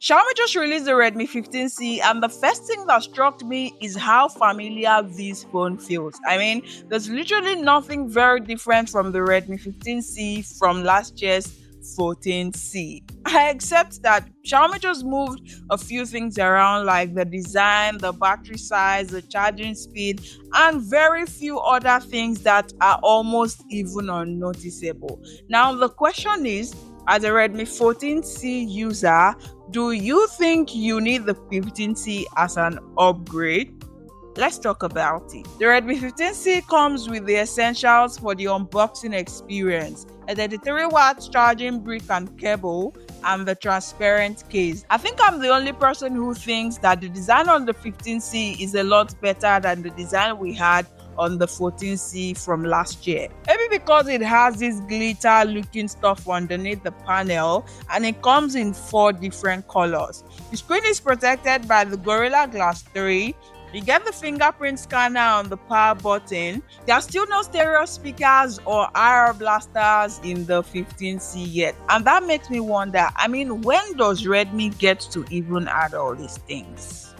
Xiaomi just released the Redmi 15C, and the first thing that struck me is how familiar this phone feels. I mean, there's literally nothing very different from the Redmi 15C from last year's 14C. I accept that Xiaomi just moved a few things around, like the design, the battery size, the charging speed, and very few other things that are almost even unnoticeable. Now, the question is, as a Redmi 14C user, do you think you need the 15C as an upgrade? Let's talk about it. The Redmi 15C comes with the essentials for the unboxing experience: a 33 watts charging brick and cable, and the transparent case. I think I'm the only person who thinks that the design on the 15C is a lot better than the design we had on the 14C from last year. Maybe because it has this glitter looking stuff underneath the panel, and it comes in 4 different colors. The screen is protected by the Gorilla Glass 3. You get the fingerprint scanner on the power button. There are still no stereo speakers or IR blasters in the 15C yet. And that makes me wonder, I mean, when does Redmi get to even add all these things?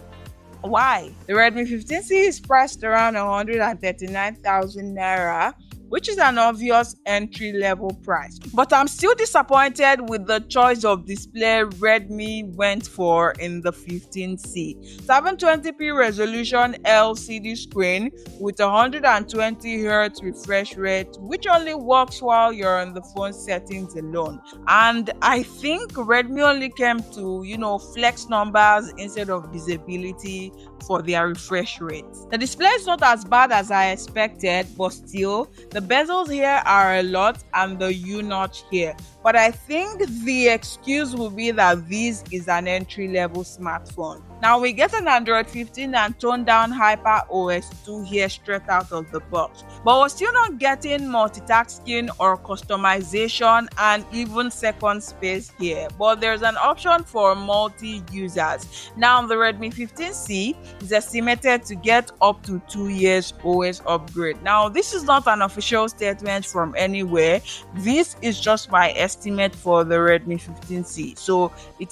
Why? The Redmi 15C is priced around 139,000 naira, which is an obvious entry-level price. But I'm still disappointed with the choice of display Redmi went for in the 15C. 720p resolution LCD screen with 120Hz refresh rate, which only works while you're on the phone settings alone. And I think Redmi only came to, flex numbers instead of visibility for their refresh rates. The display is not as bad as I expected, but still, the bezels here are a lot and the U-notch here. But I think the excuse will be that this is an entry-level smartphone. Now we get an Android 15 and toned down Hyper OS 2 here straight out of the box. But we're still not getting multitasking or customization and even second space here. But there's an option for multi-users. Now the Redmi 15C is estimated to get up to 2 years OS upgrade. Now this is not an official statement from anywhere. This is just my estimate for the Redmi 15C. So it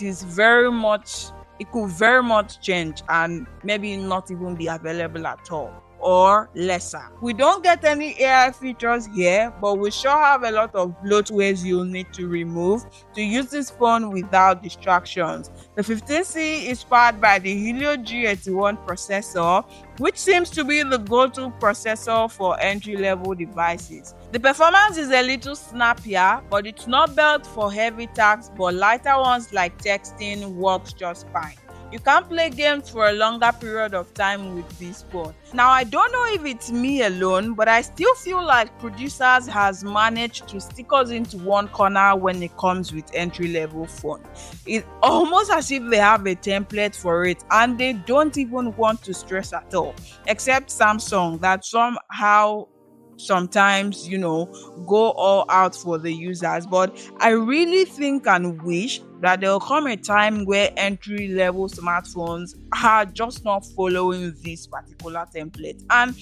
could very much change and maybe not even be available at all, or lesser. We don't get any AI features here, but we sure have a lot of bloatwares you'll need to remove to use this phone without distractions. The 15C is powered by the Helio G81 processor, which seems to be the go-to processor for entry-level devices. The performance is a little snappier, but it's not built for heavy tasks, but lighter ones like texting works just fine. You can play games for a longer period of time with this phone. Now, I don't know if it's me alone, but I still feel like producers has managed to stick us into one corner when it comes with entry-level phone. It's almost as if they have a template for it and they don't even want to stress at all, except Samsung that somehow sometimes go all out for the users. But I really think and wish that there will come a time where entry level smartphones are just not following this particular template and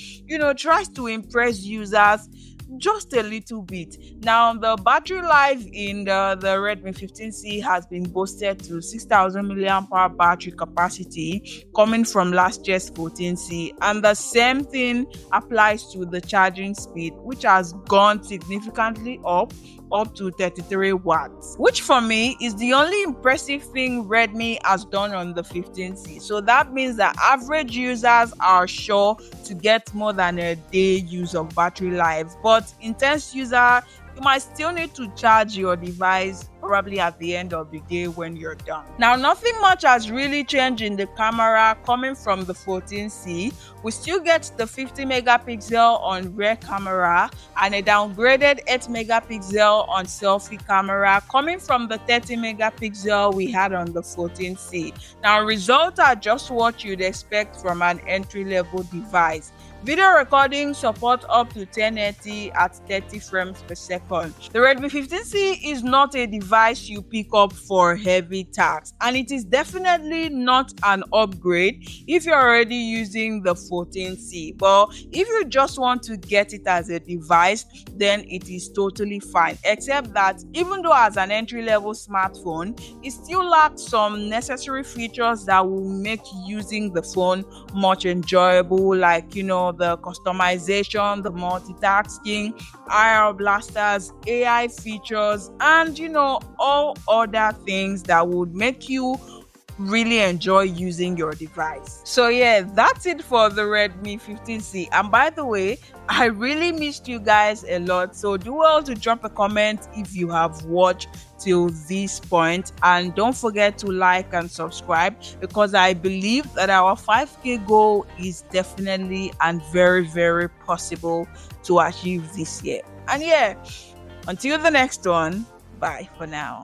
tries to impress users just a little bit. Now the battery life in the Redmi 15C has been boosted to 6,000 mAh battery capacity, coming from last year's 14C, and the same thing applies to the charging speed, which has gone significantly up to 33 watts, which for me is the only impressive thing Redmi has done on the 15C. So that means that average users are sure to get more than a day use of battery life, but intense user, you might still need to charge your device probably at the end of the day when you're done. Now, nothing much has really changed in the camera coming from the 14C. We still get the 50 megapixel on rear camera and a downgraded 8 megapixel on selfie camera coming from the 30 megapixel we had on the 14C. Now, results are just what you'd expect from an entry-level device. Video recording support up to 1080 at 30 frames per second. The Redmi 15C is not a device you pick up for heavy tasks, and it is definitely not an upgrade if you're already using the 14C. But if you just want to get it as a device, then it is totally fine, except that even though as an entry-level smartphone, it still lacks some necessary features that will make using the phone much enjoyable, like the customization, the multitasking, IR blasters, AI features, and all other things that would make you really enjoy using your device. So yeah, that's it for the Redmi 15C. And by the way, I really missed you guys a lot, so do well to drop a comment if you have watched till this point, and don't forget to like and subscribe, because I believe that our 5K goal is definitely and very, very possible to achieve this year. And yeah, until the next one, bye for now.